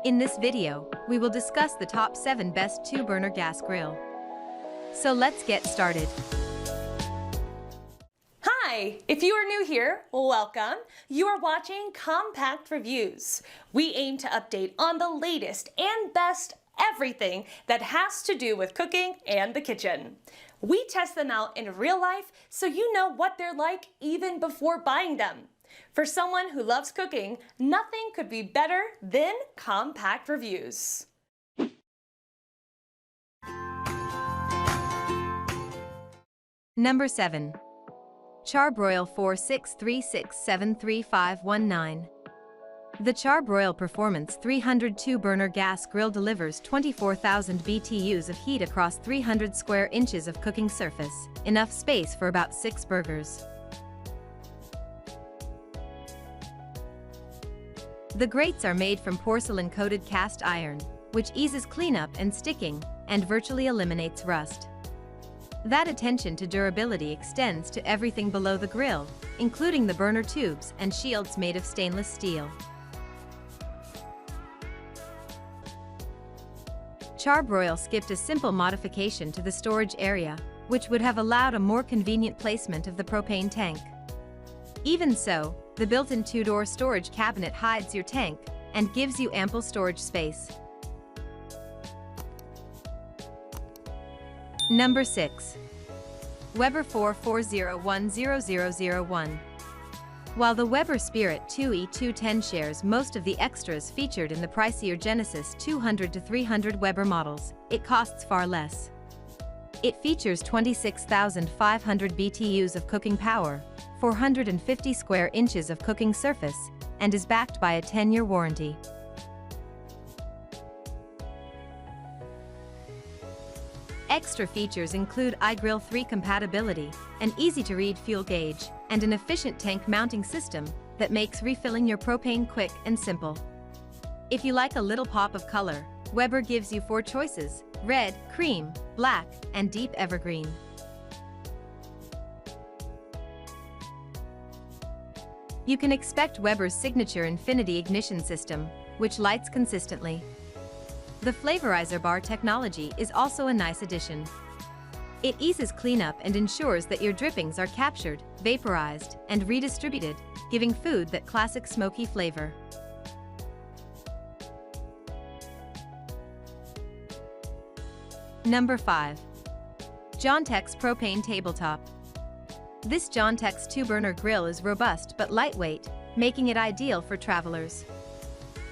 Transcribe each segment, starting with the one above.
In this video, we will discuss the top 7 best 2-burner gas grill. So let's get started. Hi! If you are new here, welcome. You are watching Compact Reviews. We aim to update on the latest and best everything that has to do with cooking and the kitchen. We test them out in real life so you know what they're like even before buying them. For someone who loves cooking, nothing could be better than Compact Reviews. Number 7. Char-Broil 4636733519. The Char-Broil Performance 300 2-burner gas grill delivers 24,000 BTUs of heat across 300 square inches of cooking surface, enough space for about 6 burgers. The grates are made from porcelain-coated cast iron, which eases cleanup and sticking, and virtually eliminates rust. That attention to durability extends to everything below the grill, including the burner tubes and shields made of stainless steel. Char-Broil skipped a simple modification to the storage area, which would have allowed a more convenient placement of the propane tank. Even so, the built-in 2-door storage cabinet hides your tank and gives you ample storage space. Number 6. Weber 440100001. While the Weber Spirit 2E210 shares most of the extras featured in the pricier Genesis 200 to 300 Weber models, it costs far less. It features 26,500 BTUs of cooking power, 450 square inches of cooking surface, and is backed by a 10-year warranty. Extra features include iGrill 3 compatibility, an easy-to-read fuel gauge, and an efficient tank mounting system that makes refilling your propane quick and simple. If you like a little pop of color, Weber gives you 4 choices: red, cream, black, and deep evergreen. You can expect Weber's signature Infinity ignition system, which lights consistently. The Flavorizer bar technology is also a nice addition. It eases cleanup and ensures that your drippings are captured, vaporized, and redistributed, giving food that classic smoky flavor. Number 5. Giantex Propane Tabletop. This Giantex 2-burner grill is robust but lightweight, making it ideal for travelers.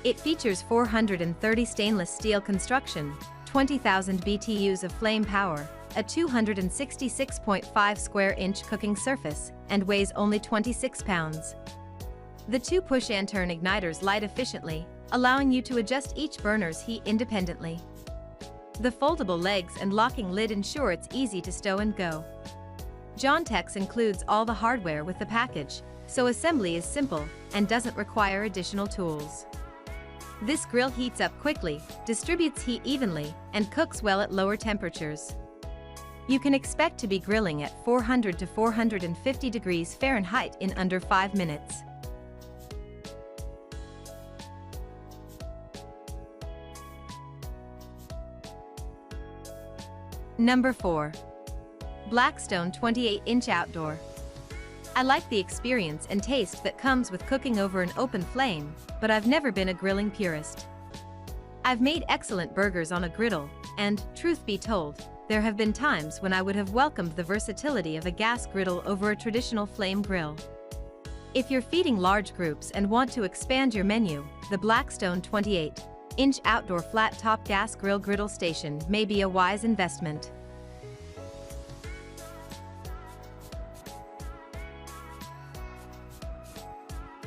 It features 430 stainless steel construction, 20,000 BTUs of flame power, a 266.5 square inch cooking surface, and weighs only 26 pounds. The 2 push and turn igniters light efficiently, allowing you to adjust each burner's heat independently. The foldable legs and locking lid ensure it's easy to stow and go. Giantex includes all the hardware with the package, so assembly is simple and doesn't require additional tools. This grill heats up quickly, distributes heat evenly, and cooks well at lower temperatures. You can expect to be grilling at 400 to 450 degrees Fahrenheit in under 5 minutes. Number 4. Blackstone 28-inch Outdoor. I like the experience and taste that comes with cooking over an open flame, but I've never been a grilling purist. I've made excellent burgers on a griddle, and, truth be told, there have been times when I would have welcomed the versatility of a gas griddle over a traditional flame grill. If you're feeding large groups and want to expand your menu, the Blackstone 28-inch Outdoor flat-top gas griddle station may be a wise investment.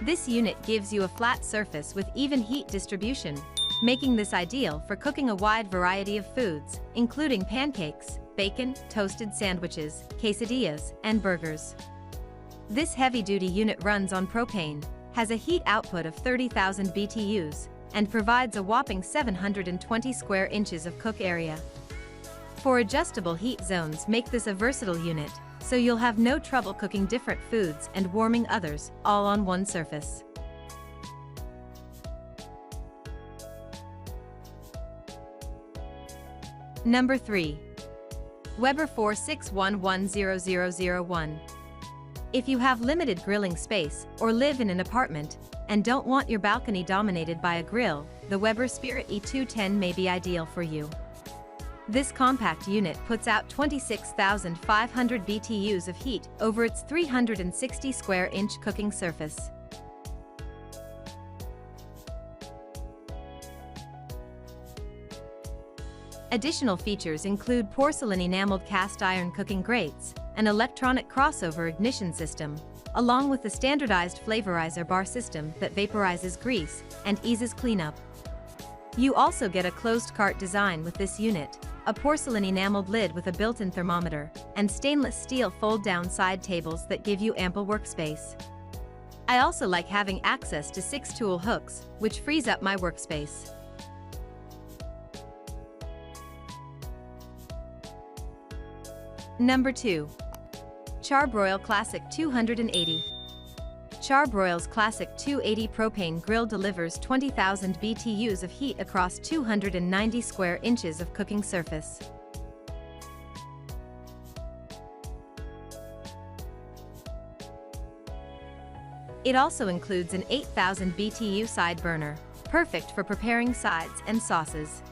This unit gives you a flat surface with even heat distribution, making this ideal for cooking a wide variety of foods, including pancakes, bacon, toasted sandwiches, quesadillas, and burgers. This heavy-duty unit runs on propane, has a heat output of 30,000 BTUs, and provides a whopping 720 square inches of cook area. 4 adjustable heat zones make this a versatile unit, so you'll have no trouble cooking different foods and warming others, all on one surface. Number 3. Weber 46110001. If you have limited grilling space or live in an apartment and don't want your balcony dominated by a grill, the Weber Spirit E210 may be ideal for you. This compact unit puts out 26,500 BTUs of heat over its 360 square inch cooking surface. Additional features include porcelain enameled cast iron cooking grates, an electronic crossover ignition system, along with the standardized flavorizer bar system that vaporizes grease and eases cleanup. You also get a closed cart design with this unit, a porcelain enameled lid with a built-in thermometer, and stainless steel fold-down side tables that give you ample workspace. I also like having access to 6 tool hooks, which frees up my workspace. Number 2. Char-Broil Classic 280. Char-Broil's Classic 280 propane grill delivers 20,000 BTUs of heat across 290 square inches of cooking surface. It also includes an 8,000 BTU side burner, perfect for preparing sides and sauces.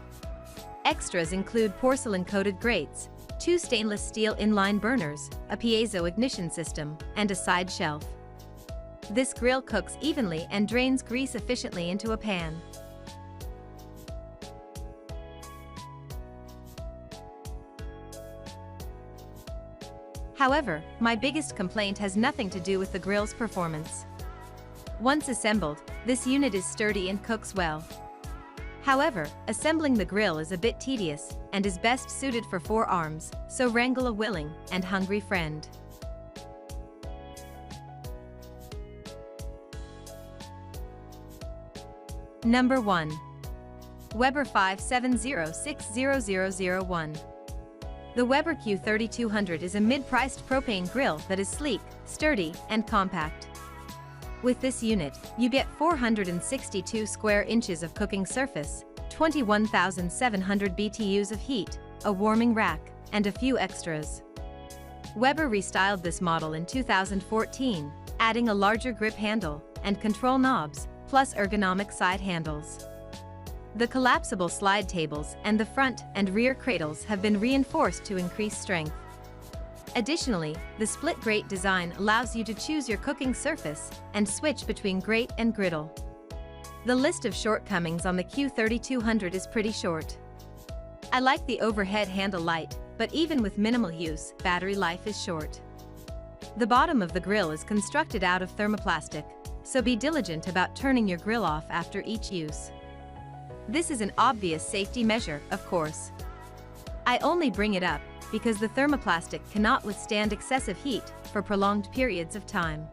Extras include porcelain-coated grates, 2 stainless steel inline burners, a piezo ignition system, and a side shelf. This grill cooks evenly and drains grease efficiently into a pan. However, my biggest complaint has nothing to do with the grill's performance. Once assembled, this unit is sturdy and cooks well. However, assembling the grill is a bit tedious and is best suited for 4 arms, so wrangle a willing and hungry friend. Number 1. Weber 570600001. The Weber Q3200 is a mid-priced propane grill that is sleek, sturdy, and compact. With this unit, you get 462 square inches of cooking surface, 21,700 BTUs of heat, a warming rack, and a few extras. Weber restyled this model in 2014, adding a larger grip handle and control knobs, plus ergonomic side handles. The collapsible slide tables and the front and rear cradles have been reinforced to increase strength. Additionally, the split grate design allows you to choose your cooking surface and switch between grate and griddle. The list of shortcomings on the Q3200 is pretty short. I like the overhead handle light, but even with minimal use, battery life is short. The bottom of the grill is constructed out of thermoplastic, so be diligent about turning your grill off after each use. This is an obvious safety measure, of course. I only bring it up because the thermoplastic cannot withstand excessive heat for prolonged periods of time.